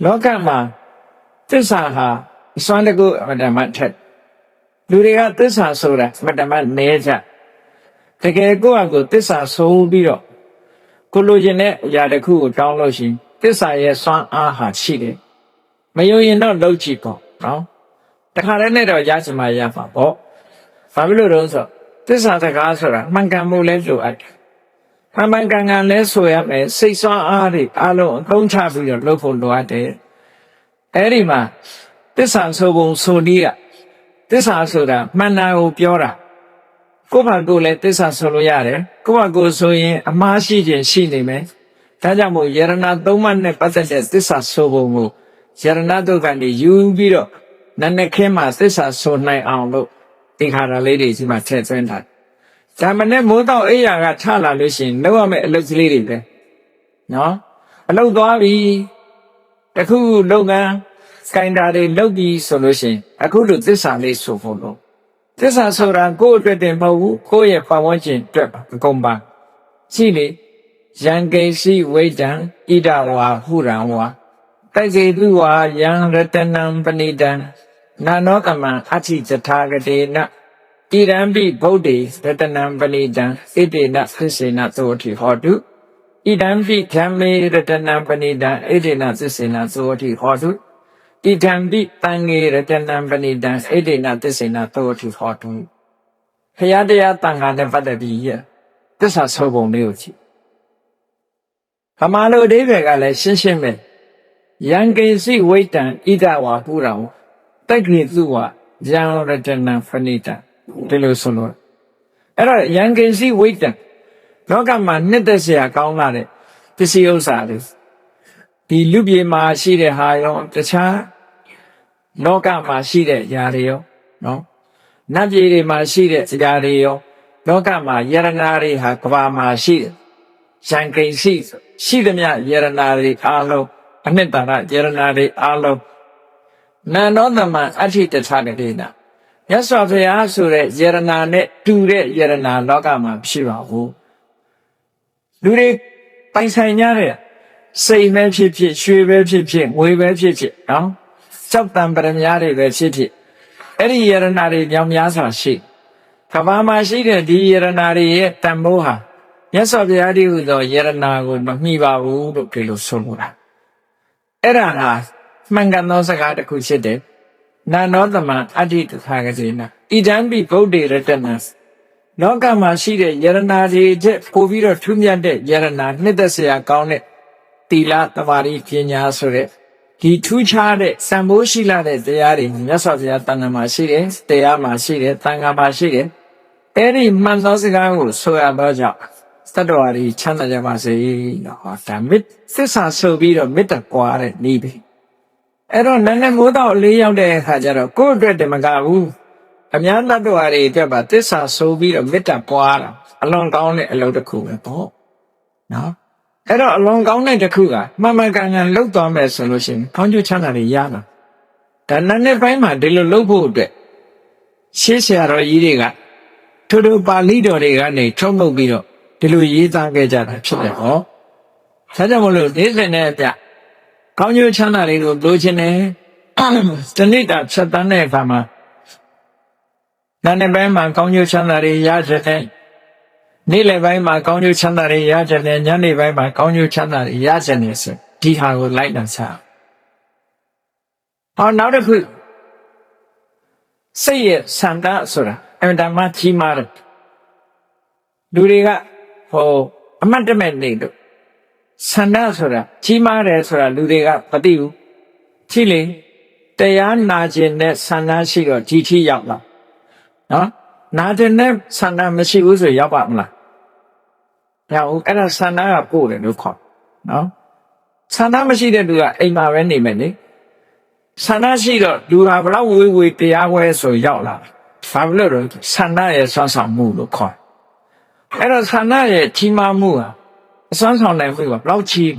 လောကမှာသစ္စာဟာအစွမ်းတကူအမတ္တမထက်လူတွေကသစ္စာဆိုတာအမတ္တမနဲကြတကယ်ကိုယ့်အကိုသစ္စာဆုံးပြီးတော့ကိုလိုချင်တဲ့အရာတစ်ခုကိုတောင်းလို့ရှိရင်သစ္စာရဲ့စွမ်းအားဟာရှိတယ်မယုံရင်တော့လုပ်ကြည့်ပေါ့နော်တခါတည်းနဲ့တော့ရချင်မှရမှာပေါ့ဘာဖြစ်လို့လဲဆိုသစ္စာစကားဆိုတာမှန်ကန်မှုလဲလိုအပ်တယ်မှန်ကန်ကန်လဲဆိုရမယ်စိတ်စွမ်းအားတွေအလုံးအသုံးချပြီးတော့လုပ်ဖို့လိုအပ်တယ်အဲ့ဒီမှာသစ္စာဆိုပုံဆိုနည်းကသစ္စာဆိုတာမှန်တာကိုပြောတာကိုယ့်ဘာကိုယ်လည်းသစ္စာဆိုလို့ရတယ်ကိုယ့်ဘာကိုယ်ဆိုရင်အမှားရှိခြင်းရှိနေမယ်ဒါကြောင့်မို့ယရဏသုံးပါးနဲ့ပတ်သက်တဲ့သစ္စာဆိုပုံကိုယရဏတုတ်ကနေယူပြီးတော့နတ်နဲ့ခင်းမှာသစ္စာဆိုနိုင်အောင်လို့သင်္ခါရလေးတွေဒီမှာထည့်သွင်းတာဒါမှနဲ့မိုးတော့အိယာကထလာလို့ရှိရင်လောက်ရမယ့်အလုပ်ကလေးတွေပဲနော်အလုပ်သွားပြီတခုလုပ်ငန်းစကိုင်းတာတွေလုပ်ပြီးဆိုလို့ရှိရင်အခုလိုသစ္စာလေးဆိုဖို့လို့သစ္စာဆိုတာကိုယ့်အတွက်တင်မဟုတ်ဘူးကိုယ့်ရဲ့ပတ်ဝန်းကျင်အတွက်ပါအကုန်ပါရှိလေယံကိစီဝိတံဣဒဝါဟုရံဝါတိုက်စေသူဝါယံရတနံပဏိတံနာနောကမံအဋ္ဌိသထာဂတေနဣရံပိဗုဒ္ဓေရတနံပဏိတံဣတေနသစ္စေနသောတိဟောတုဣဒံပိဓမ္မေရတနံပဏိတံဣတေနသစ္စေနသောတိဟောတုဣဒံပိတံငေရတနံပဏိတံဣတေနသစ္စေနသောတိဟောတုခရတရားတန်ခါနဲ့ပတ်သက်ပြီးရသစ္စာဆိုပုံလေးကိုကြည့်ခမာလိုအဓိပ္ပာယ်ကလည်းရှင်းရှင်းပဲယံကိစီဝိတံဣဒဝါပုရံတိုက်ခေသူဝယံရတနံပဏိတံဒီလိုဆိုလို့အဲ့တော့ယံကိစီဝိတံလောကမှာနှစ်သက်เสียကောင်းလာတဲ့ပစ္စည်းဥစ္စာတွေဒီလူပြေမှာရှိတဲ့ဟာရောတခြားလောကမှာရှိတဲ့ຢာတွေရောနော်နတ်ပြည်တွေမှာရှိတဲ့ຢာတွေရောလောကမှာယရနာတွေဟာကဘာမှာရှိတယ်ယံကိစီရှိသမျှယရနာတွေအားလုံးအနှစ်သာရယရနာတွေအားလုံးနန္ဒောသမအဋ္ဌိတထာဂတိနာမြတ်စွာဘုရားဆိုတဲ့ယရနာနဲ့တူတဲ့ယရနာလောကမှာဖြစ်ပါဘူးလူတွေပိုင်ဆိုင်ကြတဲ့စိတ်ပဲဖြစ်ဖြစ်ရွှေပဲဖြစ်ဖြစ်ငွေပဲဖြစ်ဖြစ်နော်ကြောက်တံပရမများတွေပဲဖြစ်ဖြစ်အဲ့ဒီယရနာတွေကြောင့်များစွာရှိကဘာမှာရှိတဲ့ဒီယရနာတွေရဲ့တန်ဖိုးဟာမြတ်စွာဘုရားတည်းဟူသောယရနာကိုမမှီပါဘူးလို့ဒီလိုဆိုလိုတာအဲ့ဒါဟာမှန်ကန်သောစကားတစ်ခုဖြစ်တယ်နာနောသမအဋ္ဌိတထာဂတိနာဣဒံပိဗုဒ္ဓေရတနံလောကမှာရှိတဲ့ယရနာတွေတဲ့ပို့ပြီးတော့ထူးမြတ်တဲ့ယရနာနှစ်သက်เสียကောင်းတဲ့သီလသမာဓိပညာဆိုတဲ့ဒီထူးခြားတဲ့စံမိုးရှိလာတဲ့တရားတွေမြတ်စွာဘုရားတဏ္ဍာမှာရှိတယ်တရားမှာရှိတယ်သံဃာမှာရှိတယ်အဲ့ဒီမှန်သောစကားကိုဆိုရတော့ကြောင့်သတ္တဝါတွေချမ်းသာကြပါစေနော်ဒါမေတ္သစ္စာဆိုပြီးတော့မေတ္တာကွာတဲ့နည်းပဲအဲ့တော့နည်းနည်းမိုးတော့လေးရောက်တဲ့အခါကျတော့ကိုယ့်အတွက်တမကဘူးအများသတ္တဝါတွေအတွက်ပါသစ္စာဆိုပြီးတော့မေတ္တာပွားတာအလွန်ကောင်းတဲ့အလုပ်တစ်ခုပဲပေါ့နော်အဲ့တော့အလွန်ကောင်းတဲ့တစ်ခုကမှန်မှန်ကန်ကန်လုပ်သွားမယ်ဆိုလို့ရှိရင်ကောင်းကျိုးချမ်းသာတွေရတာဒါနဲ့ပိုင်းမှာဒီလိုလုပ်ဖို့အတွက်ရှေးဆရာတော်ကြီးတွေကထို့ပါဠိတော်တွေကနေထုတ်လုပ်ပြီးတော့ဒီလိုရေးသားခဲ့ကြတာဖြစ်တယ်ဟောဒါကြောင့်မလို့ဒီစဉ်နဲ့အပြကောင်းကျိုးချမ်းသာတွေကိုလိုချင်တယ်တဏိတာဖြတ်တန်းတဲ့အခါမှာနာနေပိုင်းမှာကောင်းကျိုးချမ်းသာတွေရကြတယ်နေ့လယ်ပိုင်းမှာကောင်းကျိုးချမ်းသာတွေရကြတယ်ညနေပိုင်းမှာကောင်းကျိုးချမ်းသာတွေရကြတယ်ဆိုဒီဟာကိုလိုက်တာချဟောနောက်တစ်ခုစိတ်ရဲ့ဆန္ဒဆိုတာအမှန်တမ်းကြီးမားတယ်လူတွေကဟိုအမှတ်တမဲ့နေလို့ဆန္ဒဆိုတာကြီးမားတယ်ဆိုတာလူတွေကမသိဘူးကြည့်လေတရားနာခြင်းနဲ့ဆန္ဒရှိတော့ဒီထိရောက်လာနော်နာခြင်းနဲ့ဆန္ဒမရှိဘူးဆိုရောက်ပါမလားရောက်ဘူးအဲ့ဒါဆန္ဒကပို့တယ်လို့ခေါ်နော်ဆန္ဒမရှိတဲ့လူကအိမ်မှာပဲနေမယ်လေဆန္ဒရှိတော့လူဟာဘလောက်ဝေးတရားဝဲဆိုရောက်လာဘာလို့လဲဆန္ဒရဲ့ဆွမ်းဆောင်မှုလို့ခေါ်အဲ့တော့ဆန္ဒရဲ့ကြီးမားမှုဟာအစွမ်းဆောင်နိုင်မှုကဘလောက်ကြီး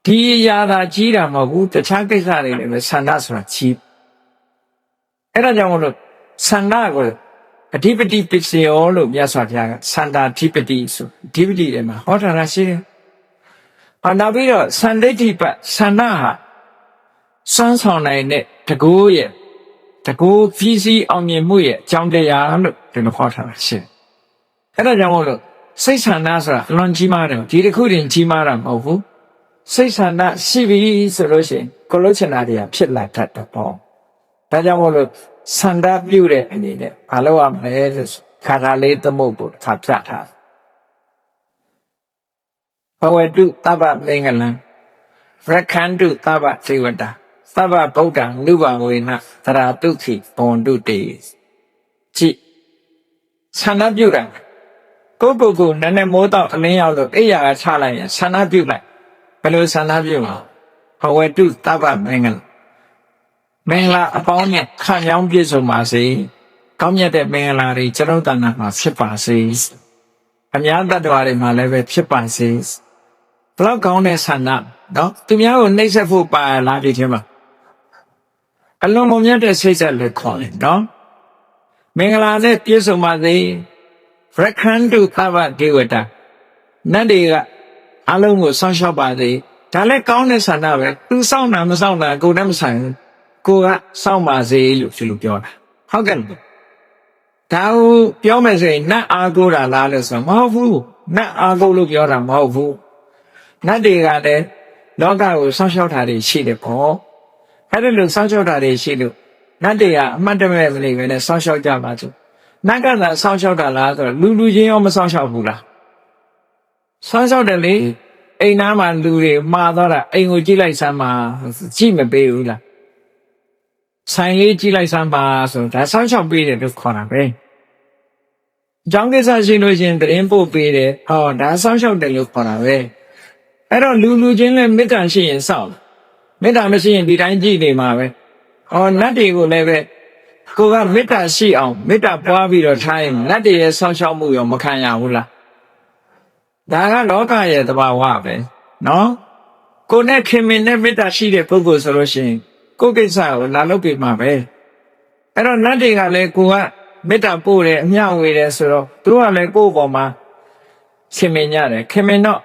ဒီအရာသာကြီးတာမဟုတ်ဘူးတခြားကိစ္စတွေလည်းပဲဆန္ဒဆိုတာကြီးအဲ့ဒါကြောင့်မလို့ဆန္ဒကိုအဓိပတိပစ္စယောလို့မြတ်စွာဘုရားကဆန္ဒအဓိပတိဆိုအဓိပတိထဲမှာဟောထားတာရှိတယ်။နောက်ပြီးတော့စန္ဒိဋ္ဌိပတ်ဆန္ဒဟာ စွမ်းဆောင်နိုင်တဲ့တကူရဲ့တကူကြီးစီအောင်မြင်မှုရဲ့အကြောင်းတရားလို့ဒီလိုခေါ်ထားတာရှိတယ်။အဲ့ဒါကြောင့်မို့လို့စိတ်ဆန္ဒဆိုတာအလွန်ကြီးမားတယ်ဒီတစ်ခုတင်ကြီးမားတာမဟုတ်ဘူးစိတ်ဆန္ဒရှိပြီဆိုလို့ရှိရင်ကိုလို့ချင်တာတွေကဖြစ်လာတတ်တယ်ပေါ့။ဒါကြောင့်မို့လို့ဆန္ဒပြုတဲ့အနေနဲ့မလုပ်ရမလဲလို့ခါထားလေးသမုတ်ဖို့ထားပြထားဘဝတုသဗ္ဗမင်္ဂလံရခန္တုသဗ္ဗသေဝတာသဗ္ဗဗုဒ္ဓံနုဘဝေနသရတုခိဘွန်တုတေကြည့်ဆန္ဒပြုတာကိုယ့်ပုဂ္ဂိုလ်နည်းနည်းမိုးတော့အလင်းရောက်လို့အိယာကချလိုက်ရင်ဆန္ဒပြုလိုက်ဘယ်လိုဆန္ဒပြုမှာဘဝတုသဗ္ဗမင်္ဂလမင်္ဂလာအပေါင်းနဲ့ခံရောင်းပြည့်စုံပါစေကောင်းမြတ်တဲ့မင်္ဂလာတွေကျွန်တော်တဏ္ဍာမှာဖြစ်ပါစေအများတ attva တွေမှာလည်းပဲဖြစ်ပါစေဘလောက်ကောင်းတဲ့ဆန္ဒနော်သူများကိုနှိပ်စက်ဖို့ပါလားဒီထဲမှာအလုံးမမြတ်တဲ့စိတ်ဆက်လည်းခေါ်တယ်နော်မင်္ဂလာနဲ့ပြည့်စုံပါစေရခန္တုသဗ္ဗဒေဝတာနတ်တွေကအလုံးကိုဆောင်းလျှောက်ပါစေဒါလည်းကောင်းတဲ့ဆန္ဒပဲသူစောင့်တာမစောင့်တာကိုယ်တည်းမဆိုင်ဘူးကိုကစောင့်ပါစေလို့ဒီလိုပြောတာဟုတ်ကဲ့ဒါကိုပြောမယ်ဆိုရင်နတ်အားကိုးတာလားလို့ဆိုမဟုတ်ဘူးနတ်အားကိုးလို့ပြောတာမဟုတ်ဘူးနတ်တွေကလည်းလောကကိုစောင့်ရှောက်တာတွေရှိတယ်ပေါ့အဲ့ဒါလို့စောင့်ရှောက်တာတွေရှိလို့နတ်တွေကအမှတ်တမဲ့မနေပဲနဲ့စောင့်ရှောက်ကြပါစို့နတ်ကသာစောင့်ရှောက်တာလားဆိုတော့လူချင်းရောမစောင့်ရှောက်ဘူးလားစောင့်ရှောက်တယ်လေအိမ်သားမှာလူတွေမှားသွားတာအိမ်ကိုကြည့်လိုက်စမ်းပါကြည့်မပေးဘူးလားဆိုင်လေးကြည့်လိုက်စမ်းပါဆိုဒါစောင့်ရှောက်ပေးတယ်လို့ခေါ်တာပဲအကြောင်းကိစ္စရှိလို့ရှင်တရင်ပို့ပေးတယ်ဟောဒါစောင့်ရှောက်တယ်လို့ခေါ်တာပဲအဲ့တော့လူချင်းလည်းမေတ္တာရှိရင်စောင့်မေတ္တာမရှိရင်ဒီတိုင်းကြည့်နေမှာပဲဟောနတ်တွေကိုလည်းပဲကိုကမေတ္တာရှိအောင်မေတ္တာပွားပြီးတော့ထားရင်နတ်တွေရဲ့စောင့်ရှောက်မှုရောမခံရဘူးလားဒါကလောကရဲ့သဘာဝပဲနော်ကိုနဲ့ခင်မင်နဲ့မေတ္တာရှိတဲ့ပုဂ္ဂိုလ်ဆိုလို့ရှိရင်ကိုယ်ကိစ္စကိုလာလုပ်ပြမှာပဲအဲ့တော့နတ်တွေကလည်းကိုကမေတ္တာပို့တယ်အမျှဝေတယ်ဆိုတော့သူကလည်းကိုယ့်ဘောမှာခင်မင်ရတယ်ခင်မင်တော့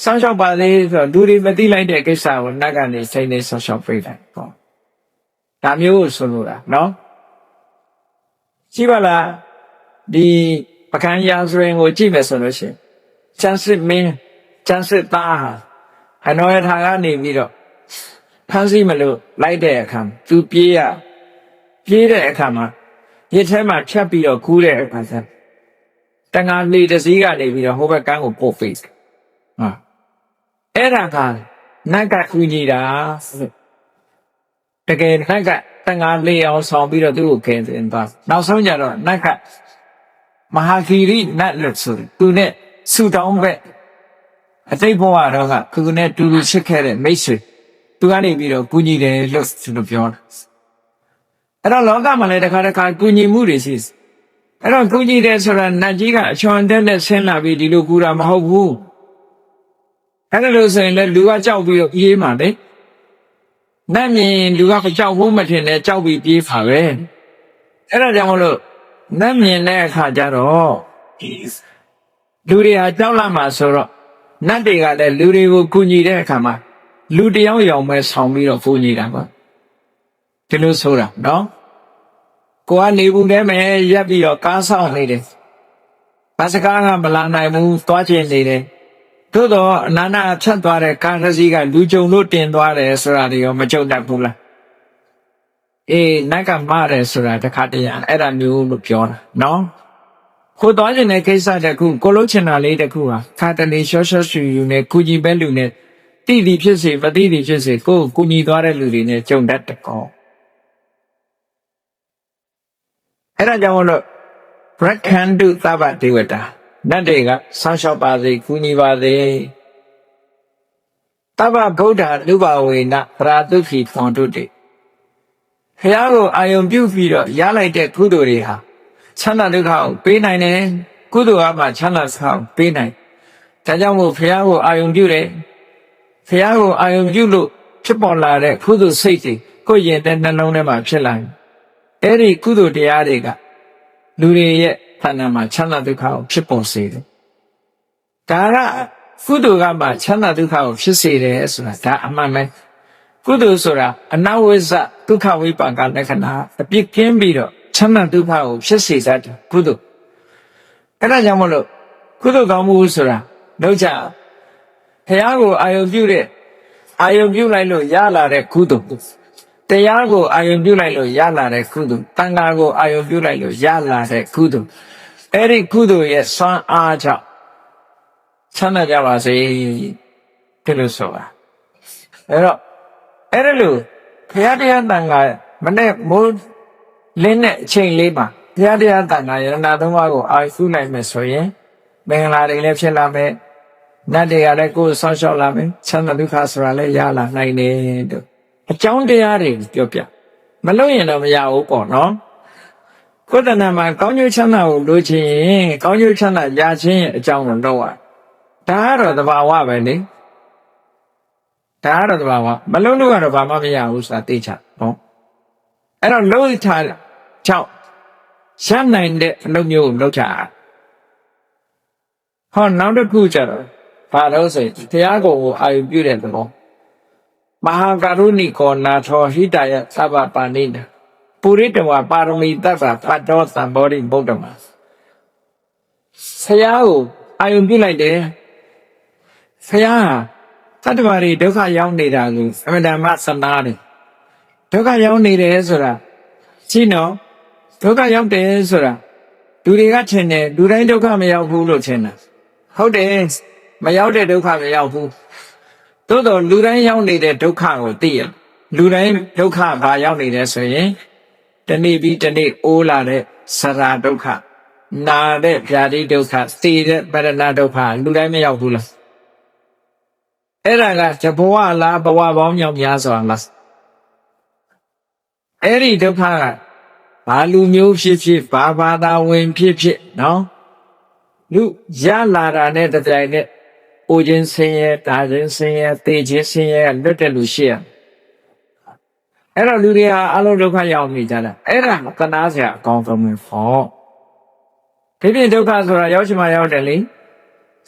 စောင့်ရှောက်ပါလေဆိုတော့လူတွေမသိလိုက်တဲ့ကိစ္စကိုနတ်ကနေစိတ်နဲ့စောင့်ရှောက်ပေးတယ်ပေါ့ဒါမျိုးကိုဆိုလိုတာနော်ကြည့်ပါလားဒီပကံရာဇဝင်ကိုကြည့်မယ်ဆိုလို့ရှိရင်ကျန်စစ်မင်းကျန်စစ်သားဟာအနောယထာကနေပြီးတော့ဖမ်းဆီးမလို့လိုက်တဲ့အခါသူပြေးတဲ့အခါမှာရစ်ထဲမှာဖြတ်ပြီးတော့ကူးတဲ့အခါကျတန်ငါလေတစည်းကနေပြီးတော့ဟိုဘက်ကန်းကိုပို့ဖေးဟာအဲ့ဒါကနတ်ကကူညီတာတကယ်နတ်ကတန်ငါလေအောင်ဆောင်ပြီးတော့သူ့ကိုကယ်တင်သွားနောက်ဆုံးကြတော့နတ်ကမဟာဂီရိနတ်လို့ဆိုသူနဲ့ဆူတောင်းပဲအတိတ်ဘဝတော့ကသူနဲ့တူတူချစ်ခဲ့တဲ့မိတ်ဆွေသူကနေပြီးတော့ကူညီတယ်လို့သူတို့ပြောတာအဲ့တော့လောကမှာလည်းတစ်ခါကူညီမှုတွေရှိအဲ့တော့ကူညီတယ်ဆိုတာနတ်ကြီးကအချွန်တက်နဲ့ဆင်းလာပြီးဒီလိုကူတာမဟုတ်ဘူးအဲ့ဒါလို့ဆိုရင်လည်းလူကကြောက်ပြီးတော့ပြေးမှာလေနတ်မြင်လူကကြောက်ဖို့မထင်နဲ့ကြောက်ပြီးပြေးပါပဲအဲ့ဒါကြောင့်မလို့နတ်မြင်တဲ့အခါကျတော့လူတွေဟာကြောက်လာမှာဆိုတော့နတ်တွေကလည်းလူတွေကိုကူညီတဲ့အခါမှာလူတယောက်ယောင်ပဲဆောင်ပြီးတော့ကူညီတာပါဒီလိုဆိုတာနော်ကိုကနေဘူးထဲမှာရက်ပြီးတော့ကားဆောင်နေတယ်ဘာစကားကမလာနိုင်ဘူးသွားချင်နေတယ်သို့တော့အနာနာဖြတ်သွားတဲ့ကားတစ်စီးကလူကြုံလို့တင်သွားတယ်ဆိုတာတွေရောမကြုံတတ်ဘူးလားအေးနတ်ကမှားတယ်ဆိုတာတခါတည်းအဲ့ဒါမျိုးလို့ပြောတာနော်ကိုသွားချင်တဲ့ကိစ္စတခုကိုလုံးချင်တာလေးတခုဟာခါတလေရှော့ရှော့ရှူယူနဲ့ကုညီပဲလူနဲ့တိတိဖြစ်စေမတိတိဖြစ်စေကိုကုညီသွားတဲ့လူတွေနဲ့ကြုံတတ်တကောအဲ့ဒါကြောင့်မလို့ရခန္တုသဗ္ဗဒေဝတာနတ်တွေကဆောင်းလျှောက်ပါစေကုညီပါစေသဗ္ဗဗုဒ္ဓလူဘဝေနပရာတုခိဖွန်တုတေခရကိုအာယုံပြုပြီးတော့ရလိုက်တဲ့ကုသိုလ်တွေဟာချမ်းသာဒုက္ခကိုပေးနိုင်တယ်ကုသိုလ်အမှချမ်းသာစွာပေးနိုင်ဒါကြောင့်မို့ဘုရားကိုအာယုံပြုတယ်ဘုရားကိုအာယုံပြုလို့ဖြစ်ပေါ်လာတဲ့ကုသိုလ်စိတ်တွေကိုယ်ရင်တဲ့နှလုံးထဲမှာဖြစ်လာတယ်အဲ့ဒီကုသိုလ်တရားတွေကလူတွေရဲ့ဌာနမှာချမ်းသာဒုက္ခကိုဖြစ်ပေါ်စေတယ်ဒါကကုသိုလ်ကမှချမ်းသာဒုက္ခကိုဖြစ်စေတယ်ဆိုတာဒါအမှန်ပဲ ကုသိုလ်ဆိုတာအနဝိဇ္ဇဒုက္ခဝိပါကလက္ခဏာအပြစ်ကင်းပြီးတော့ချမ်းသာဒုက္ခကိုဖြစ်စေတတ်တယ်ကုသိုလ်အဲ့ဒါကြောင့်မလို့ကုသိုလ်ကောင်းမှုဆိုတာလောက်ကြဘုရားကိုအာယုပြုလိုက်လို့ရလာတဲ့ကုသိုလ်တရားကိုအာယုပြုလိုက်လို့ရလာတဲ့ကုသိုလ်တန်ခါကိုအာယုပြုလိုက်လို့ရလာတဲ့ကုသိုလ်အဲ့ဒီကုသိုလ်ရဲ့စွမ်းအားကြောင့်ချမ်းသာကြပါစေဒီလိုဆိုတာအဲ့တော့အဲ့ဒါလို့ဘုရားတရားတန်ခါမနဲ့မိုးလင်းတဲ့အချိန်လေးမှာဘုရားတရားတန်ခါယရဏသုံးပါးကိုအာယုနိုင်မယ်ဆိုရင်မင်္ဂလာတွေလည်းဖြစ်လာမယ်နတ်တွေကလည်းကိုယ်ဆောင်းလျှောက်လာမယ်ချမ်းသာဒုက္ခဆိုတာလည်းရလာနိုင်တယ်တို့အကြောင်းတရားတွေပြောပြမလို့ရင်တော့မရဘူးပေါ့နော်ကိုယ်တဏ္ဍာမှာကောင်းကျိုးချမ်းသာကိုလိုချင်ရင်ကောင်းကျိုးချမ်းသာရခြင်းရဲ့အကြောင်းကိုတော့ဒါကတော့သဘာဝပဲလေဒါကတော့သဘာဝမလုံးလို့ကတော့ဘာမှမရဘူးဆိုတာသိချနော်အဲ့တော့လုံးထားကြောင့်ရနိုင်တဲ့အလုပ်မျိုးကိုလုပ်ချဟောနောက်တစ်ခုကျတော့ဘာလို့ဆိုတရားကိုအာယုပြုတဲ့သဘောမဟာကရုဏိကောနာထောဟိတယသဗ္ဗပါဏိတပုရိတဝပါရမီတ္တပတ္တောသံဘောဓိဗုဒ္ဓမှာဆရာကိုအာယုပြုလိုက်တယ်ဆရာတတ္တဝါတွေဒုက္ခရောက်နေတာကိုအမှန်တမ်းစနာတယ်ဒုက္ခရောက်နေတယ်ဆိုတာရှင်းတော့ဒုက္ခရောက်တယ်ဆိုတာလူတွေကထင်တယ်လူတိုင်းဒုက္ခမရောက်ဘူးလို့ထင်တာဟုတ်တယ်မရောက်တဲ့ဒုက္ခမရောက်ဘူးသို့တော့လူတိုင်းရောက်နေတဲ့ဒုက္ခကိုသိရလူတိုင်းဒုက္ခဘာရောက်နေတယ်ဆိုရင်တနေ့ပြီးတနေ့အိုးလာတဲ့ဆရာဒုက္ခနာတဲ့ဗျာတိဒုက္ခသိတဲ့ပရဏဒုက္ခလူတိုင်းမရောက်ဘူးလားအဲ့ဒါကဇဘဝလားဘဝပေါင်းမြောက်များစွာလားအဲ့ဒီဒုက္ခကဘာလူမျိုးဖြစ်ဖြစ်ဘာဘာသာဝင်ဖြစ်ဖြစ်နော်လူရလာတာနဲ့တပြိုင်နက်အိုခြင်းဆင်းရဲတာခြင်းဆင်းရဲသေခြင်းဆင်းရဲလွတ်တဲ့လူရှိရအဲ့တော့လူတွေဟာအလုံးဒုက္ခရောက်နေကြတာအဲ့ဒါကနာစရာအကောင်းဆုံးပဲပေါ့ဒီပြင်ဒုက္ခဆိုတာရောက်ချင်မှရောက်တယ်လေ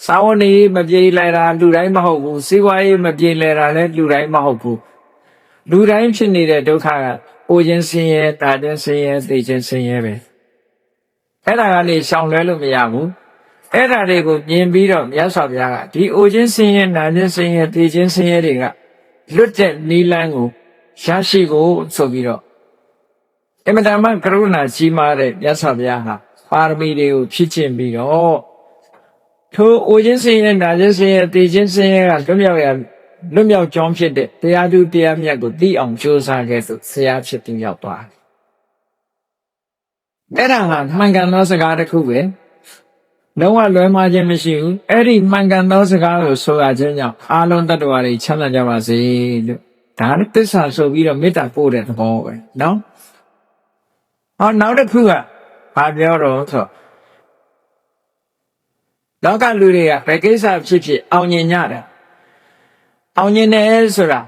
စာဝနေမပြေးလဲတာလူတိုင်းမဟုတ်ဘူးစီးပွားရေးမပြေးလဲတာလည်းလူတိုင်းမဟုတ်ဘူးလူတိုင်းဖြစ်နေတဲ့ဒုက္ခကအိုခြင်းဆင်းရဲတာခြင်းဆင်းရဲသေခြင်းဆင်းရဲပဲအဲ့ဒါကနေရှောင်လွဲလို့မရဘူးအဲ့ဒါတွေကိုမြင်ပြီးတော့မြတ်စွာဘုရားကဒီအိုခြင်းဆင်းရဲနာခြင်းဆင်းရဲသေခြင်းဆင်းရဲတွေကလွတ်တဲ့နိလန်းကိုရရှိဖို့ဆိုပြီးတော့အမတန်မှကရုဏာကြီးမားတဲ့မြတ်စွာဘုရားဟာပါရမီတွေကိုဖြည့်ကျင့်ပြီးတော့ထိုအိုခြင်းဆင်းရဲနာခြင်းဆင်းရဲသေခြင်းဆင်းရဲကလွတ်မြောက်ကြောင်းဖြစ်တဲ့တရားသူတရားမြတ်ကိုသိအောင်ကြိုးစားခဲ့သူဆရာဖြစ်သူရောက်သွားတယ်အဲ့ဒါဟာမှန်ကန်သောစကားတစ်ခုပဲလုံးဝလွဲမှားခြင်းမရှိဘူးအဲ့ဒီမှန်ကန်သောစကားကိုဆိုရခြင်းကြောင့်အာလုံးတ attva တွေချမ်းသာကြပါစေလို့ဒါနဲ့သစ္စာဆိုပြီးတော့မေတ္တာပို့တဲ့သဘောပဲနော်ဟောနောက်တစ်ခုကဘာပြောတော့ဆိုလောကလူတွေကဘယ်ကိစ္စဖြစ်ဖြစ်အောင်မြင်ကြတယ်အောင်မြင်တယ်ဆိုတာ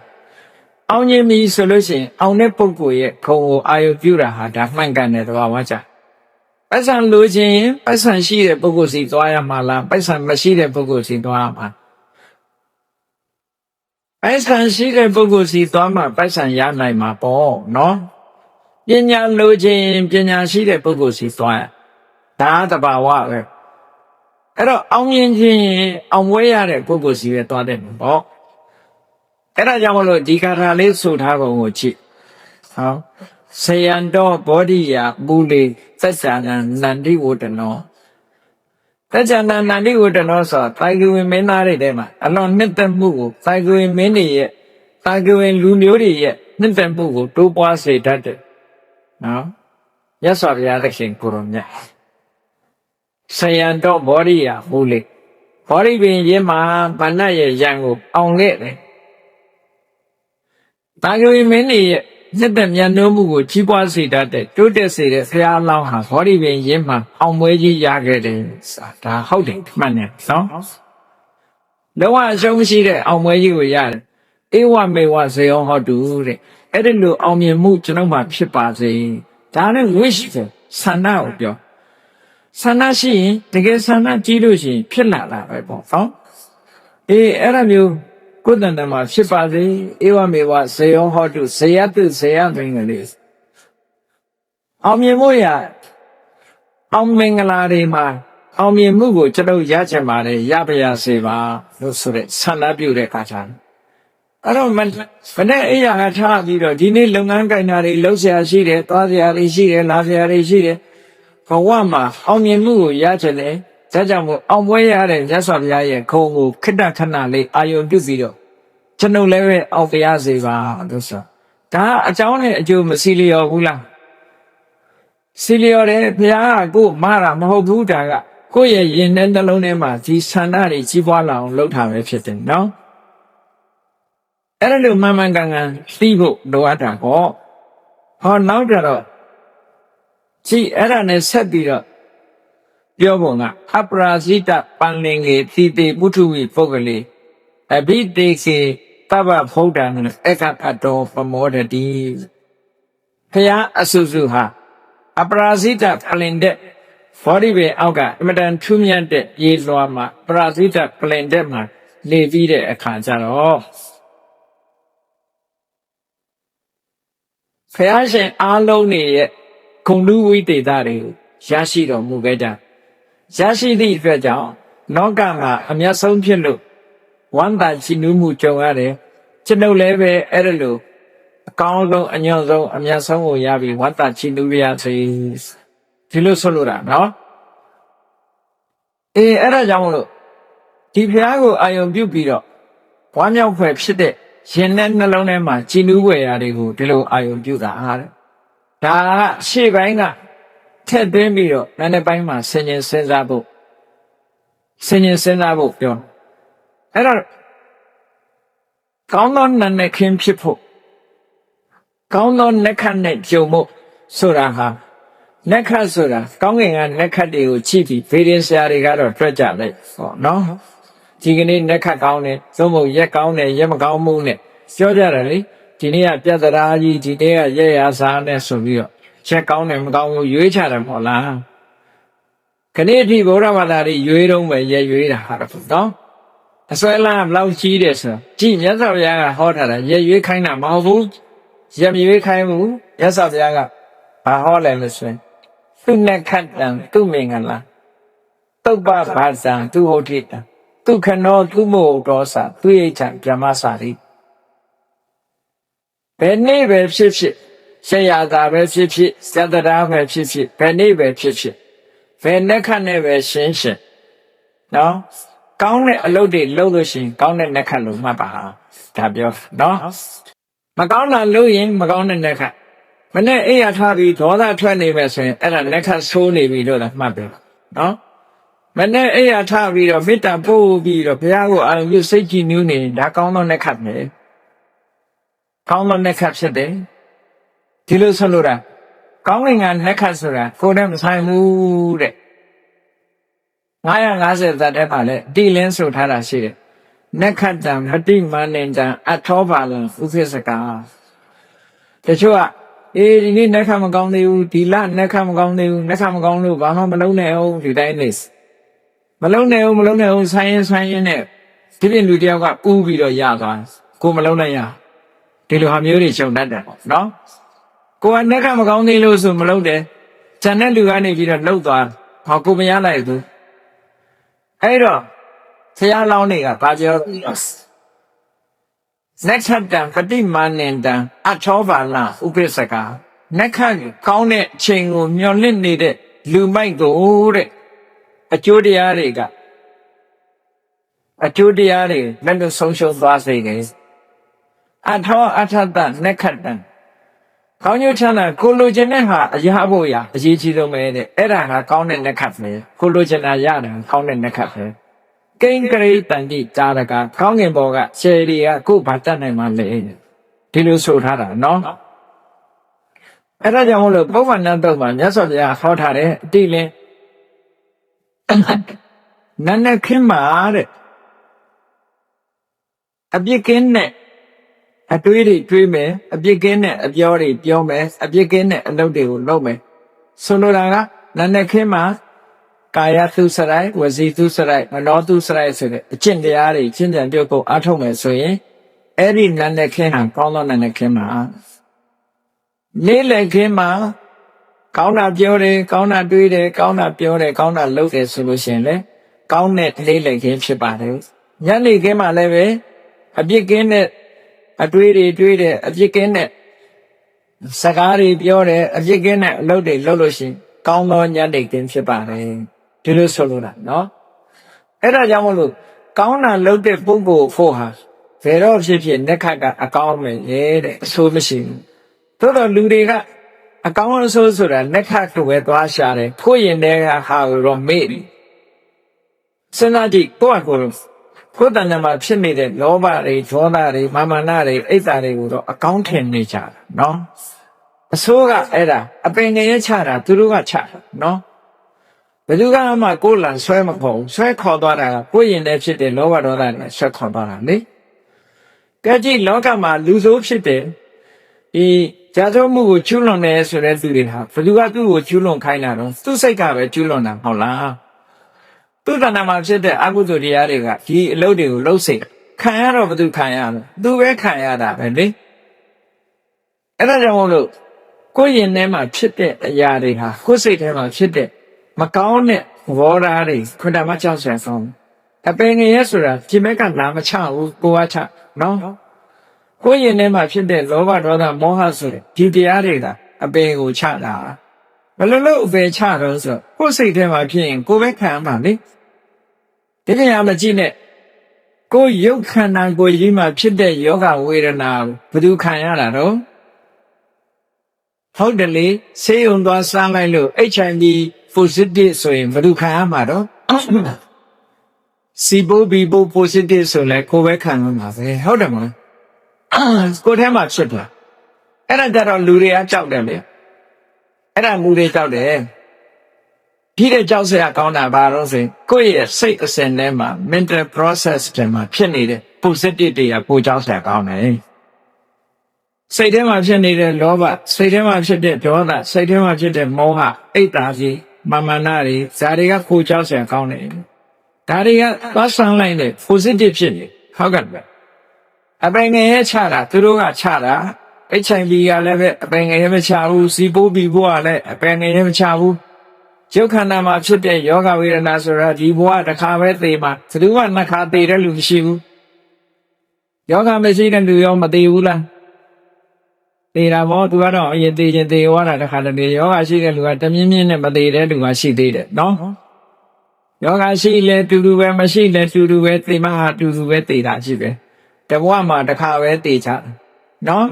အောင်မြင်ပြီဆိုလို့ရှိရင်အောင်တဲ့ပုဂ္ဂိုလ်ရဲ့ခုံကိုအာရုံပြုတာဟာဒါမှန်ကန်တဲ့သဘာဝကြပတ်စံလိုချင်ရင်ပတ်စံရှိတဲ့ပုဂ္ဂိုလ်စီသွားရမှာလားပတ်စံမရှိတဲ့ပုဂ္ဂိုလ်စီသွားရမှာပတ်စံရှိတဲ့ပုဂ္ဂိုလ်စီသွားမှာပတ်စံရနိုင်မှာပေါ့နော်ပညာလိုချင်ပညာရှိတဲ့ပုဂ္ဂိုလ်စီသွားရဒါသဘာဝပဲအဲ့တော့အောင်မြင်ခြင်းအောင်ပွဲရတဲ့ပုဂ္ဂိုလ်စီပဲသွားတဲ့ပေါ့အဲ့ဒါကြောင့်မလို့ဒီကာထာလေးဆိုထားပုံကိုကြည့်ဟောဆယံတော်ဘောဓိယာမူလေသစ္စာနန္တိဝတ္တနောသစ္စာနန္တိဝတ္တနောဆိုတာဂိဝင်မင်းသားတွေထဲမှာအလွန်နှစ်သက်မှုကိုတာဂိဝင်မင်းတွေရဲ့တာဂိဝင်လူမျိုးတွေရဲ့နှစ်သက်မှုကိုတိုးပွားစေတတ်တယ်နော်မြတ်စွာဘုရားသခင်ကိုရောမြတ်ဆယံတော်ဘောဓိယာမူလေဘောဓိပင်ရင်းမှာဗန္နရဲ့ရံကိုအောင်ခဲ့တယ်တာဂိဝင်မင်းတွေရဲ့နှစ်သက်မြတ်နိုးမှုကိုကြီးပွားစေတတ်တဲ့တိုးတက်စေတဲ့ဆရာလောင်းဟာဘောဓိပင်ရင်းမှာအောင်ပွဲကြီးရခဲ့တယ်ဒါဟုတ်တယ်မှန်တယ်နော်လုံးဝအရှုံးမရှိတဲ့အောင်ပွဲကြီးကိုရတယ်ဧဝမေဝဇေယောဟောတုတဲ့အဲ့ဒီလိုအောင်မြင်မှုကျွန်တော်မှဖြစ်ပါစေဒါနဲ့ wish ဆိုဆန္ဒကိုပြောဆန္ဒရှိရင်တကယ်ဆန္ဒကြီးလို့ရှိရင်ဖြစ်လာတာပဲပေါ့နော်အဲ့ဒါမျိုး ကိုယ်တန်တမှာဖြစ်ပါစေဧဝမေဝဇေယောဟောတုဇေယတုဇေယမင်္ဂလေးအောင်မြင်မှုရအောင်မင်္ဂလာတွေမှာအောင်မြင်မှုကိုကျွန်တော်ရချင်ပါတယ်ရပါရစေပါလို့ဆိုတဲ့ဆန္ဒပြုတဲ့အခါကျအဲ့တော့မနေ့အိယာကထားပြီးတော့ဒီနေ့လုပ်ငန်းကိုင်တာတွေလှုပ်ရှားရှိတယ်သွားစရာတွေရှိတယ်လာစရာတွေရှိတယ်ဘဝမှာအောင်မြင်မှုကိုရချင်တယ်ဒါကြောင့်မို့အောင်ပွဲရတဲ့မြတ်စွာဘုရားရဲ့ခုံကိုခိတ္တခဏလေးအာယုံပြုပြီးတော့ကျွန်ုပ်လည်းပဲအောင်တရားစေပါလို့ဆိုဒါအကြောင်းနဲ့အကျိုးမစီလျော်ဘူးလားစီလျော်တယ်ဘုရားကကိုယ်မှားတာမဟုတ်ဘူးဒါကကိုယ့်ရဲ့ရင်ထဲနှလုံးထဲမှာဒီဆန္ဒတွေကြီးပွားလာအောင်လုပ်တာပဲဖြစ်တယ်နော်အဲ့ဒါလို့မှန်မှန်ကန်ကန်သိဖို့လိုအပ်တာပေါ့ဟောနောက်ကြတော့ကြည့်အဲ့ဒါနဲ့ဆက်ပြီးတော့ပြောပုံကအပရာဇိတပန်လင်ကြီးသီတေပုထုဝိပုဂ္ဂလေအဘိတေကေတဗ္ဗဗုဒ္ဓံအက္ခတောပမောဒတိဖျားအစုစုဟာအပရာဇိတပလင်တဲ့ဘောဓိပေအောက်ကအမတန်ထူးမြတ်တဲ့ရေလွှာမှာပရာဇိတပလင်တဲ့မှာနေပြီးတဲ့အခါကျတော့ဖျားရှင်အားလုံးနေရဲ့ဂုဏ်လူဝိတေသတွေကိုရရှိတော်မူခဲ့ကြရရှိသည့်အတွက်ကြောင့်လောကမှာအမျက်ဆုံးဖြစ်လို့ဝမ်းသာချီးနူးမှုကြုံရတယ်ကျွန်ုပ်လည်းပဲအဲ့ဒါလို့အကောင်းဆုံးအညွန့်ဆုံးအမျက်ဆုံးကိုရပြီးဝမ်းသာချီးနူးရစေဒီလိုဆိုလိုတာနော်အဲ့ဒါကြောင့်မလို့ဒီဘုရားကိုအာယုံပြုပြီးတော့ဝမ်းမြောက်ဖွယ်ဖြစ်တဲ့ရင်နဲ့နှလုံးထဲမှာချီးနူးွယ်ရာတွေကိုဒီလိုအာယုံပြုတာဟာတဲ့ဒါကရှေ့ပိုင်းကထက်သွင်းပြီးတော့နောက်ပိုင်းမှာဆင်ញင်စဉ်းစားဖို့ပြောအဲ့တော့ကောင်းသောနာနဲ့ခင်းဖြစ်ဖို့ကောင်းသောနက္ခတ်နဲ့ကြုံဖို့ဆိုတာဟာနက္ခတ်ဆိုတာကောင်းကင်ကနက္ခတ်တွေကိုကြည့်ပြီးဗေဒင်ဆရာတွေကတော့တွက်ကြလိုက်ဟောနော်ဒီကနေ့နက္ခတ်ကောင်းတယ်သုံးဖို့ရက်ကောင်းတယ်ရက်မကောင်းမှုနဲ့ပြောကြတယ်လေဒီနေ့ကပြဿနာကြီးဒီနေ့ကရက်ရစားနဲ့ဆိုပြီးတော့ချက်ကောင်းတယ်မကောင်းဘူးရွေးချတယ်မဟုတ်လားခဏအထိဗုဒ္ဓဘာသာတွေရွေးတော့မယ်ရက်ရွေးတာဟာတော့နော်အစွဲလမ်းဘလောက်ကြီးတယ်ဆိုကြည့်မြတ်စွာဘုရားကဟောထားတာရက်ရွေးခိုင်းတာမဟုတ်ဘူးရက်မရွေးခိုင်းဘူးမြတ်စွာဘုရားကဘာဟောလဲလို့ဆိုရင်သူနက္ခတံသူမင်္ဂလာတုပ္ပဘာဇံသူဟုတ်တိတံဒုက္ခနောသူမောတောသသူဣဋ္ဌံဗြဟ္မစာရိဘယ်နေ့ပဲဖြစ်ဖြစ်ရှေ့ရတာပဲဖြစ်ဖြစ်စတ္တရာပဲဖြစ်ဖြစ်ဘယ်နေ့ပဲဖြစ်ဖြစ်ဘယ်နက္ခနဲ့ပဲရှင်းနော်ကောင်းတဲ့အလုပ်တွေလုပ်လို့ရှိရင်ကောင်းတဲ့နက္ခလို့မှတ်ပါဒါပြောနော်မကောင်းတာလုပ်ရင်မကောင်းတဲ့နက္ခမနဲ့အိယာထားပြီးဒေါသထွက်နေမယ်ဆိုရင်အဲ့ဒါနက္ခဆိုးနေပြီလို့လည်းမှတ်တယ်နော်မနဲ့အိယာထားပြီးတော့မေတ္တာပို့ပြီးတော့ဘုရားကိုအာရုံပြုစိတ်ကြည်နူးနေဒါကောင်းသောနက္ခပဲကောင်းသောနက္ခဖြစ်တယ်ဒီလိုဆိုလိုတာကောင်းကင်ကနက္ခဆိုတာကိုယ်နဲ့မဆိုင်ဘူးတဲ့950သတ်တဲ့ပါလေတိလင်းဆိုထားတာရှိတယ်နက္ခတံပတိမန္နတံအထောပါလံဥပ္ပစ္စကာတချို့ကဒီနေ့နက္ခမကောင်းသေးဘူးဒီလနက္ခမကောင်းသေးဘူးနက္ခမကောင်းလို့ဘာမှမလုံးနဲ့အောင်ဒီတိုင်းနေမလုံးနဲ့အောင်ဆိုင်းရင်နဲ့ဒီပြင်လူတယောက်ကပူးပြီးတော့ရသွားကိုမလုံးနဲ့ရဒီလိုဟာမျိုးတွေရှုံတတ်တယ်ပေါ့နော်ကိုကနက္ခမကောင်းသေးလို့ဆိုမလုံးတယ်ဂျန်တဲ့လူကနေပြီးတော့လှုပ်သွားဟောကိုမရလိုက်ဘူးအဲ့တော့ဆရာလောင်းတွေကဘာပြောနက္ခတံပတိမန္နတံအထောပါလဥပ္ပစ္စကာနက္ခကောင်းတဲ့အချိန်ကိုမျောလင့်နေတဲ့လူမိုက်ကိုတဲ့အကျိုးတရားတွေလက်လို့ဆုံးရှုံးသွားစေတယ်အထောအထတနက္ခတံကောင်းကျိုးချမ်းသာကိုလိုချင်တဲ့ဟာအရာဖို့ရအရေးကြီးဆုံးပဲတဲ့အဲ့ဒါကကောင်းတဲ့နက္ခတ်ပဲကိုလိုချင်တာရတယ်ကောင်းတဲ့နက္ခတ်ပဲကိန်းကရိတန်တိတာရကကောင်းငင်ဘောကရှယ်တွေကကို့ဘာတတ်နိုင်မှလဲဒီလိုဆိုထားတာနော်အဲ့ဒါကြောင့်မလို့ပုဗ္ဗန္နတုတ်မှာမြတ်စွာဘုရားဟောထားတယ်အတိလင်းနတ်နဲ့ခင်းမှာတဲ့အပြစ်ကင်းတဲ့အတွေးတွေတွေးမယ်အပြစ်ကင်းတဲ့အပြောတွေပြောမယ်အပြစ်ကင်းတဲ့အလုပ်တွေကိုလုပ်မယ်ဆိုလိုတာကနတ်နဲ့ခင်းမှာ ကာယသုစရိုက်ဝစီသုစရိုက်မနောသုစရိုက်ဆိုတဲ့အကျင့်တရားတွေကျင့်ကြံပြုတ်ဖို့အားထုတ်မယ်ဆိုရင်အဲ့ဒီနတ်နဲ့ခင်းဟာကောင်းသောနတ်နဲ့ခင်းမှာနေ့လည်ခင်းမှာကောင်းတာပြောတယ်ကောင်းတာတွေးတယ်ကောင်းတာပြောတယ်ကောင်းတာလုပ်တယ်ဆိုလို့ရှိရင်လေကောင်းတဲ့နေ့လည်ခင်းဖြစ်ပါတယ်ညနေခင်းမှာလည်းပဲအပြစ်ကင်းတဲ့အတွေးတွေတွေးတယ်အပြစ်ကင်းတဲ့စကားတွေပြောတယ်အပြစ်ကင်းတဲ့အလုပ်တွေလုပ်လို့ရှိရင်ကောင်းသောညနေခင်းဖြစ်ပါတယ်ဒီလိုဆိုလို့လားနော်အဲ့ဒါကြောင့်မလို့ကောင်းတာလုပ်တဲ့ပုဂ္ဂိုလ်ဖို့ဟာဘယ်တော့ဖြစ်ဖြစ်နှက်ခတ်ကအကောင်းမယ်တဲ့အဆိုးမရှိဘူးသို့တော့လူတွေကအကောင်းအဆိုးဆိုတာနှက်ခတ်ကိုပဲသွားရှာတယ်ဖို့ရင်တဲ့ဟာကိုတော့မေ့တယ်စဉ်းစားကြည့်ကိုယ့်အကိုယ်ကိုယ်တဏ္ဍာမှာဖြစ်နေတဲ့လောဘတွေဒေါသတွေမာမနတွေအိတ်တာတွေကိုတော့အကောင်းထင်နေကြတာနော်အဆိုးကအဲ့ဒါအပင်ငရဲချတာသူတို့ကချတာနော်ဘယ်သူကမှကိုယ်လန်ဆွဲမခေါ်ဘူးဆွဲခေါ်သွားတာကကိုယ်ရင်ထဲဖြစ်တဲ့လောဘဒေါသတွေဆွဲခေါ်သွားတာလေကဲကြည့်လောကမှာလူဆိုးဖြစ်တယ်ဒီကြာသောမှုကိုကျူးလွန်နေဆိုတဲ့သူတွေဟာဘယ်သူကသူ့ကိုကျူးလွန်ခိုင်းတာတော့သူ့စိတ်ကပဲကျူးလွန်တာဟုတ်လားသူ့တဏ္ဍာမှာဖြစ်တဲ့အကုသိုလ်တရားတွေကဒီအလုပ်တွေကိုလှုပ်စေခံရတော့ဘယ်သူခံရလဲသူပဲခံရတာပဲလေအဲ့ဒါကြောင့်မို့လို့ကိုယ်ရင်ထဲမှာဖြစ်တဲ့အရာတွေဟာကိုယ်စိတ်ထဲမှာဖြစ်တဲ့မကောင်းတဲ့ဝေါ်ဓာတ်တွေခွန်တမကြောက်ဆရာဆောင်အပင်ငရဲဆိုတာဒီမဲ့ကလာမချဘူးကိုကချနော်ကိုယ်ရင်ထဲမှာဖြစ်တဲ့လောဘဒေါသမောဟဆိုတဲ့ဒီတရားတွေကအပင်ကိုချတာဘယ်လိုလုပ်အပင်ချတော့ဆိုကိုယ်စိတ်ထဲမှာဖြစ်ရင်ကိုယ်ပဲခံမှာလေဒီနေရာမှာကြည့်နဲ့ကိုယ်ရုပ်ခန္ဓာကိုယ်ကြီးမှာဖြစ်တဲ့ယောဂဝေဒနာဘယ်သူခံရတာတော့ဟုတ်တယ်လေဆေးရုံသွားစမ်းလိုက်လို့ HIV positive ဆိုရင်ဘယ်သူခံရမှာတော့စီဘိုဘီဘို positive ဆိုလဲကိုယ်ပဲခံရမှာပဲဟုတ်တယ်မလားကိုယ်ထဲမှာဖြစ်တာအဲ့ဒါကြတော့လူတွေကကြောက်တယ်လေအဲ့ဒါလူတွေကြောက်တယ်ပြီးတဲ့ကြောက်စရာကောင်းတာဘာလို့ဆိုရင်ကိုယ့်ရဲ့စိတ်အစဉ်ထဲမှာ mental process တွေမှာဖြစ်နေတဲ့ positive တွေကပိုကြောက်စရာကောင်းတယ်စိတ်ထဲမှာဖြစ်နေတဲ့လောဘစိတ်ထဲမှာဖြစ်တဲ့ဒေါသစိတ်ထဲမှာဖြစ်တဲ့မောဟအိတ်တာကြီးမာမနာတွေဇာတွေကပိုကြောက်စရာကောင်းတယ်ဒါတွေကသွားဆန်းလိုက်တဲ့ positive ဖြစ်နေဟုတ်ကဲ့ပဲအပင်ငရဲချတာသူတို့ကချတာ HIV ကလည်းပဲအပင်ငရဲမချဘူးစီပိုးဘီဘိုးကလည်းအပင်ငရဲမချဘူးရုပ်ခန္ဓာမှာဖြစ်တဲ့ယောဂဝေဒနာဆိုတာဒီဘဝတစ်ခါပဲသေမှာဘယ်သူမှနှစ်ခါသေတဲ့လူမရှိဘူးယောဂမရှိတဲ့လူရောမသေဘူးလားသေတာပေါ့သူကတော့အရင်သေခြင်းသေသွားတာတစ်ခါတလေယောဂရှိတဲ့လူကတမြင်းမြင်းနဲ့မသေတဲ့လူကရှိသေးတယ်နော်ယောဂရှိလဲတူတူပဲမရှိလဲတူတူပဲသေမှတူတူပဲသေတာရှိပဲတဘဝမှာတစ်ခါပဲသေချနော်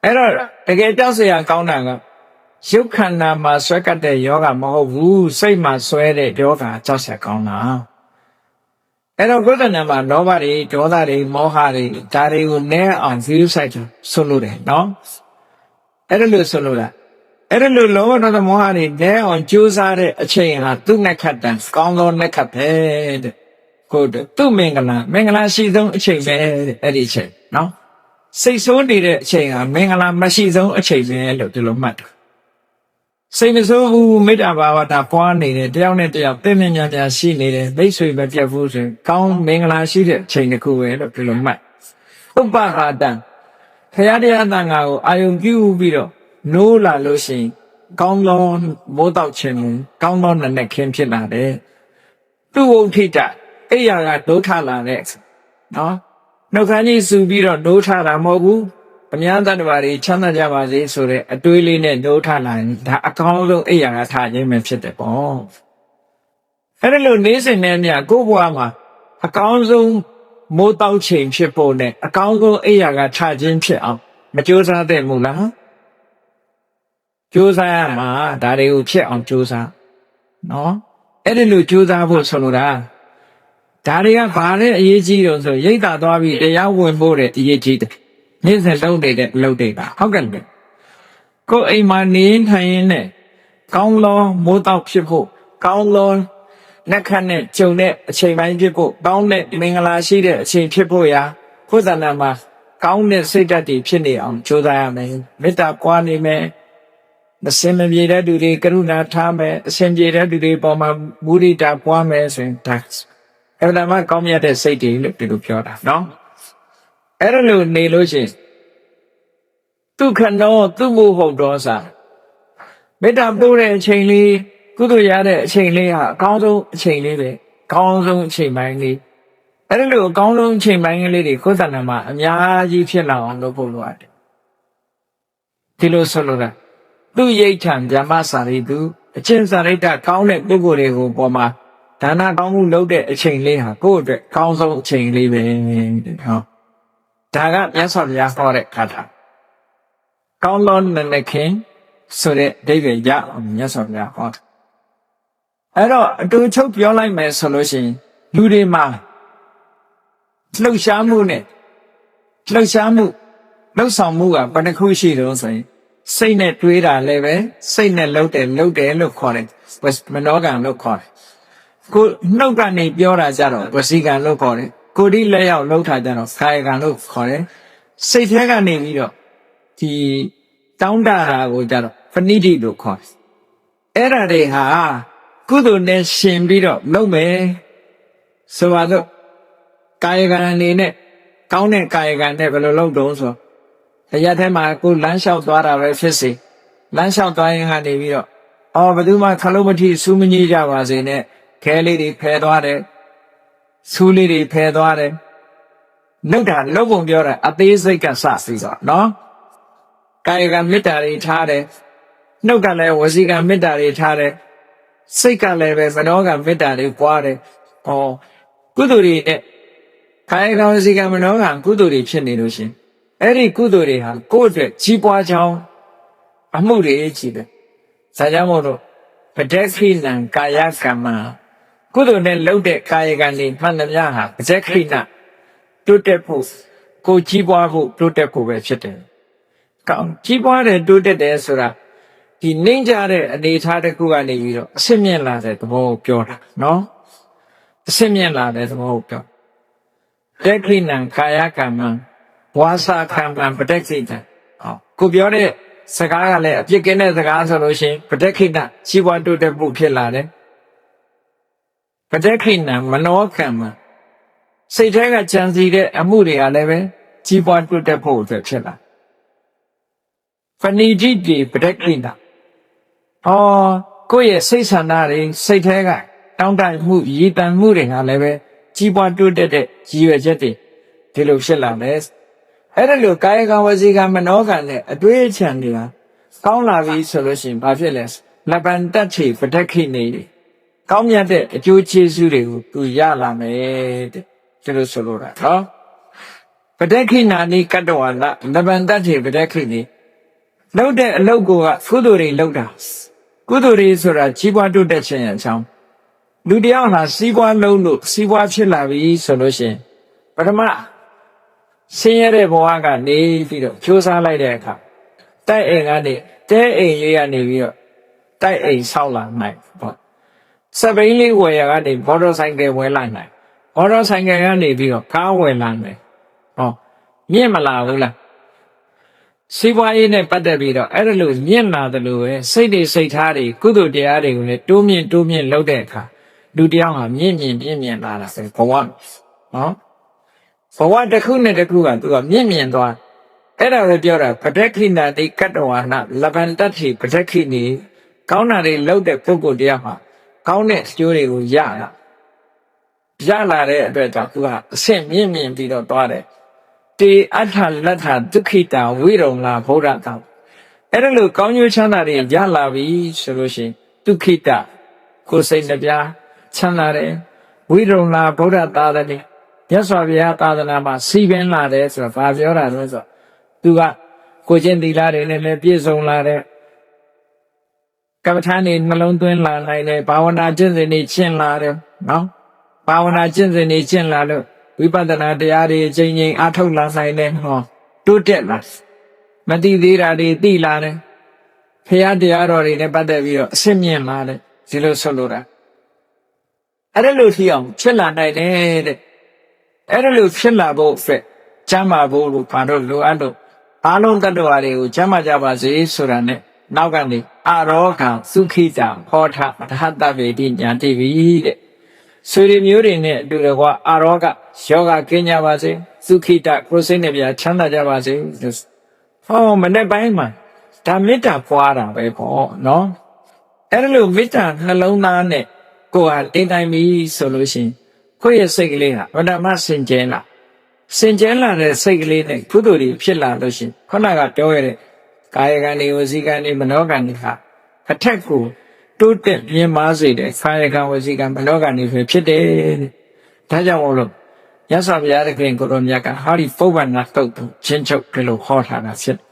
အဲ့တော့တကယ်ကြောက်စရာကောင်းတာကရုပ်ခန္ဓာမှာဆွဲကပ်တဲ့ယောဂမဟုတ်ဘူးစိတ်မှာဆွဲတဲ့ယောဂကြောက်စရာကောင်းတာအဲ့တော့ကိုယ်တဏ္ဍာမှာလောဘတွေဒေါသတွေမောဟတွေဒါတွေကိုနည်းအောင် view site ဆွလို့တယ်နော်အဲ့ဒါလို့ဆွလို့လားအဲ့ဒါလို့လောဘဒေါသမောဟတွေနည်းအောင်ကြိုးစားတဲ့အချိန်ဟာသူ့နှက်ခတ်တန်ကောင်းသောနှက်ခတ်ပဲတဲ့ဟုတ်တယ်သူ့မင်္ဂလာရှိဆုံးအချိန်ပဲတဲ့အဲ့ဒီအချိန်နော်စိတ်ဆိုးနေတဲ့အချိန်ဟာမင်္ဂလာမရှိဆုံးအချိန်ပဲလို့ဒီလိုမှတ်တယ်စိတ်မဆိုးဘူးမေတ္တာဘာဝတာပွားနေတယ်တယောက်နဲ့တယောက်တည်မြဲမြဲရှိနေတယ်မိတ်ဆွေပဲပြတ်ဖို့ဆိုရင်ကောင်းမင်္ဂလာရှိတဲ့အချိန်တစ်ခုပဲလို့ဒီလိုမှတ်ဥပ္ပဟာတံခရတရားတန်ခါကိုအာယုံပြုပြီးတော့နိုးလာလို့ရှိရင်ကောင်းသောမိုးတောက်ခြင်းကောင်းသောနနဲ့ခင်းဖြစ်လာတယ်သူ့ဝိထိတအိယာကဒုထလာတဲ့နော်နှုတ်ခမ်းကြီးစူပြီးတော့ဒုထတာမဟုတ်ဘူးအများတ attva တွေချမ်းသာကြပါစေဆိုတဲ့အတွေးလေးနဲ့ဒုထလာရင်ဒါအကောင်းဆုံးအိယာကထားခြင်းပဲဖြစ်တယ်ပေါ့အဲ့ဒါလို့နေ့စဉ်နဲ့မြတ်ကိုယ့်ဘဝမှာအကောင်းဆုံးမိုးတောက်ချိန်ဖြစ်ဖို့နဲ့အကောင်းဆုံးအိယာကထားခြင်းဖြစ်အောင်မကြိုးစားသင့်ဘူးလားကြိုးစားရမှာဒါတွေကိုဖြစ်အောင်ကြိုးစားနော်အဲ့ဒါလို့ကြိုးစားဖို့ဆိုလိုတာဒါတွေကဘာလဲအရေးကြီးတော့ဆိုရိတ်တာသွားပြီးတရားဝင်ဖို့တဲ့အရေးကြီးတယ်နေ့စဉ်လုပ်နေတဲ့အလုပ်တွေကဟုတ်ကဲ့လေကိုယ်အိမ်မှာနေထိုင်ရင်းနဲ့ကောင်းသောမိုးတောက်ဖြစ်ဖို့ကောင်းသောနှက်ခတ်နဲ့ကြုံတဲ့အချိန်ပိုင်းဖြစ်ဖို့ကောင်းတဲ့မင်္ဂလာရှိတဲ့အချိန်ဖြစ်ဖို့ရာကိုယ်တဏ္ဍာမှာကောင်းတဲ့စိတ်ဓာတ်တွေဖြစ်နေအောင်ကြိုးစားရမယ်မေတ္တာပွားနေမယ် မစင်မပြေတဲ့သူတွေကရုဏာထားမယ်အစဉ်ပြေတဲ့သူတွေပေါ်မှာမုဒိတာပွားမယ်ဆိုရင်ဒါအဲ့ဒါမှကောင်းမြတ်တဲ့စိတ်တွေလို့ဒီလိုပြောတာနော်အဲ့ဒါလို့နေလို့ရှိရင်ဒုက္ခနောသူမှုဟုတ်တော်စာမေတ္တာပို့တဲ့အချိန်လေးကုသိုလ်ရတဲ့အချိန်လေးဟာအကောင်းဆုံးအချိန်လေးပဲအကောင်းဆုံးအချိန်ပိုင်းလေးအဲ့ဒါလို့အကောင်းဆုံးအချိန်ပိုင်းလေးတွေကိုယ်တဏ္ဍာမှာအများကြီးဖြစ်လာအောင်လုပ်ဖို့လိုအပ်တယ်ဒီလိုဆိုလိုတာသူရိဋ္ဌံဓမ္မစာရိတုအချင်းစာရိတ္တကောင်းတဲ့ပုဂ္ဂိုလ်တွေကိုပေါ်မှာဒါနကောင်းမှုလုပ်တဲ့အချိန်လေးဟာကိုယ့်အတွက်ကောင်းဆုံးအချိန်လေးပဲဟောဒါကမြတ်စွာဘုရားဟောတဲ့ခါထာကောင်းသောနနခင်ဆိုတဲ့အဓိပ္ပာယ်ရအောင်မြတ်စွာဘုရားဟောတယ်အဲ့တော့အတူချုပ်ပြောလိုက်မယ်ဆိုလို့ရှိရင်လူတွေမှာလှုပ်ရှားမှုနဲ့လှုပ်ရှားမှုလှုပ်ဆောင်မှုကဘယ်နှခုရှိတော့ဆိုရင်စိတ်နဲ့တွေးတာလည်းပဲစိတ်နဲ့လှုပ်တယ်လို့ခေါ်တယ်မနောကံလို့ခေါ်တယ်ကိုနှုတ်ကနေပြောတာကြတော့ဝစီကံလို့ခေါ်တယ်ကိုယ်ဒီလက်ရောက်လှုပ်တာကြတော့ကာယကံလို့ခေါ်တယ်စိတ်ထဲကနေပြီးတော့ဒီတောင်းတတာကိုကြတော့ပဏိတိလို့ခေါ်တယ်အဲ့ဒါတွေဟာကုသိုလ်နဲ့ရှင်ပြီးတော့လုပ်မယ်ဆိုပါတော့ကာယကံအနေနဲ့ကောင်းတဲ့ကာယကံနဲ့ဘယ်လိုလုပ်တုံးဆိုအရာထဲမှာကိုလမ်းလျှောက်သွားတာပဲဖြစ်စေလမ်းလျှောက်သွားရင်ကနေပြီးတော့ဘယ်သူမှခလုံးမထိစူးမကြီးကြပါစေနဲ့ခဲလေးတွေဖယ်သွားတယ်စူးလေးတွေဖယ်သွားတယ်နှုတ်တာနှုတ်ပုံပြောတာအသေးစိတ်ကစပြီးတော့နော်ကာယကမေတ္တာတွေထားတယ်နှုတ်ကလည်းဝစီကမေတ္တာတွေထားတယ်စိတ်ကလည်းပဲမနောကမေတ္တာတွေပွားတယ်ကုသိုလ်တွေနဲ့ကာယကဝစီကမနောကကုသိုလ်တွေဖြစ်နေလို့ရှင်အဲ့ဒီကုသိုလ်တွေဟာကိုယ့်အတွက်ကြီးပွားကြောင်းအမှုတွေကြီးတယ်။ဒါကြောင့်မို့လို့ပဋက္ခိဏံကာယကမ္မကုသိုလ်နဲ့လုပ်တဲ့ကာယကံတွေမှန်သမျှဟာပဋက္ခိဏတိုးတက်ဖို့ကိုကြီးပွားဖို့တိုးတက်ဖို့ပဲဖြစ်တယ်။ကောင်းကြီးပွားတယ်တိုးတက်တယ်ဆိုတာဒီနှိမ့်ကြတဲ့အနေအထားတစ်ခုကနေပြီးတော့အစစ်မြင့်လာတဲ့သဘောကိုပြောတာနော်။အစစ်မြင့်လာတဲ့သဘောကိုပြောပဋက္ခိဏံကာယကမ္မဝါစာခံပံပဋက္ခိဏကိုပြောတဲ့စကားကလည်းအပြစ်ကင်းတဲ့စကားဆိုလို့ရှိရင်ပဋက္ခိဏရှိပွားတိုးတက်မှုဖြစ်လာတယ်ပဋက္ခိဏမနောကံမှာစိတ်ထဲကကြံစီတဲ့အမှုတွေကလည်းပဲကြီးပွားတိုးတက်ဖို့အတွက်ဖြစ်လာပဏိတိတိပဋက္ခိဏကိုယ့်ရဲ့စိတ်ဆန္ဒတွေစိတ်ထဲကတောင်းတမှုရည်တန်မှုတွေကလည်းပဲကြီးပွားတိုးတက်တဲ့ရည်ရွယ်ချက်တွေဒီလိုဖြစ်လာတယ်အဲ့ဒါလို့ကာယကံဝစီကံမနောကံနဲ့အတွေ့အကြုံတွေကကောင်းလာပြီဆိုလို့ရှိရင်ဘာဖြစ်လဲလပန်တတ်ချေပဋ္ဌခိနေကောင်းမြတ်တဲ့အကျိုးကျေးဇူးတွေကိုသူရလာမယ်တဲ့ဒီလိုဆိုလိုတာနော်ပဋ္ဌခိနာနိကတ္တဝါလလပန်တတ်ချေပဋ္ဌခိနေလုပ်တဲ့အလုပ်ကကုသိုလ်တွေလုပ်တာကုသိုလ်တွေဆိုတာကြီးပွားတိုးတက်ခြင်းအကြောင်းလူတယောက်ဟာစီးပွားလုံးလို့စီးပွားဖြစ်လာပြီဆိုလို့ရှိရင်ပထမဆင်းရဲတဲ့ဘဝကနေပြီးတော့ကြိုးစားလိုက်တဲ့အခါတိုက်အိမ်ကနေတဲအိမ်လေးကနေပြီးတော့တိုက်အိမ်ဆောက်လာနိုင်ပေါ့စပိန်လေးဝယ်ရကနေမော်တော်ဆိုင်ကယ်ဝယ်လာနိုင်မော်တော်ဆိုင်ကယ်ကနေပြီးတော့ကားဝယ်လာနိုင်မြင့်မလာဘူးလားစီးပွားရေးနဲ့ပတ်သက်ပြီးတော့အဲ့ဒါလို့မြင့်လာတယ်လို့ပဲစိတ်တွေစိတ်ထားတွေကုသိုလ်တရားတွေကိုလည်းတိုးမြင့်လုပ်တဲ့အခါလူတယောက်ဟာမြင့်လာတာပဲဘဝနော်ဘဝတစ်ခုနဲ့တစ်ခုကသူကမြင့်သွားအဲ့ဒါပဲပြောတာပဋ္ဌခိဏတိကတ္တဝါနလဗန္တတိပဋ္ဌခိနိကောင်းတာတွေလုပ်တဲ့ပုဂ္ဂိုလ်တရားမှာကောင်းတဲ့အကျိုးတွေကိုရလာတဲ့အတွက်ကြောင့်သူကအဆင့်မြင့်ပြီးတော့သွားတယ်တေအထလထဒုက္ခိတာဝိရုံလာဘုရားတောအဲ့ဒါလို့ကောင်းကျိုးချမ်းသာတွေရလာပြီဆိုလို့ရှိရင်ဒုက္ခိတကိုယ်စိတ်နှပြချမ်းသာတယ်ဝိရုံလာဘုရားသာတယ်မြတ်စွာဘုရားသာသနာမှာစီပင်လာတယ်ဆိုတော့ဘာပြောတာလဲဆိုတော့သူကကိုကျင့်သီလတွေနဲ့လည်းပြည့်စုံလာတဲ့ကမ္မထာနေနှလုံးသွင်းလာနိုင်တယ်ဘာဝနာကျင့်စဉ်တွေကျင့်လာတယ်နော်ဘာဝနာကျင့်စဉ်တွေကျင့်လာလို့ဝိပဿနာတရားတွေအချိန်ချင်းအားထုတ်လာနိုင်တယ်တိုးတက်လာမသိသေးတာတွေသိလာတယ်ဖရာတရားတော်တွေနဲ့ပတ်သက်ပြီးတော့အစစ်မြင့်လာတယ်ဒီလိုဆိုလိုတာအဲ့ဒါလို့ထီအောင်ဖြစ်လာနိုင်တယ်တဲ့အဲ့ဒါလို့ဖြစ်လာဖို့အတွက်ကျမ်းမာဖို့လို့ဘာလို့လိုအပ်လို့အားလုံးတတ္တဝါတွေကိုကျမ်းမာကြပါစေဆိုတာနဲ့နောက်ကနေ အာရောဂံသုခိတံဟောထသဟတဗေတိညာတိဝိတဲ့ဆွေတွေမျိုးတွေနဲ့အတူတကွာအာရောဂယောဂကင်းကြပါစေသုခိတကိုယ်စိတ်နဲ့ပြချမ်းသာကြပါစေဟောမနေ့ပိုင်းမှာဒါမေတ္တာပွားတာပဲပေါ့နော်အဲ့ဒါလို့မေတ္တာနှလုံးသားနဲ့ကိုယ်ဟာတင်တိုင်းပြီဆိုလို့ရှိရင်ကိုယ့်ရဲ့စိတ်ကလေးဟာဗဒမစင်ကြဲလာတဲ့စိတ်ကလေးနဲ့ကုသိုလ်တွေဖြစ်လာလို့ရှိရင်ခုနကပြောရတဲ့ကာယကံတွေဝစီကံတွေမနောကံတွေဟာအထက်ကိုတိုးတက်မြင့်မားစေတဲ့ကာယကံဝစီကံမနောကံတွေဖြစ်တယ်တဲ့ဒါကြောင့်မို့လို့ရသော်ဘုရားသခင်ကိုရောမြတ်ကဟာဒီပုဗ္ဗန္နတုတ်ချင်းချုပ်ဒီလိုဟောထားတာဖြစ်တယ်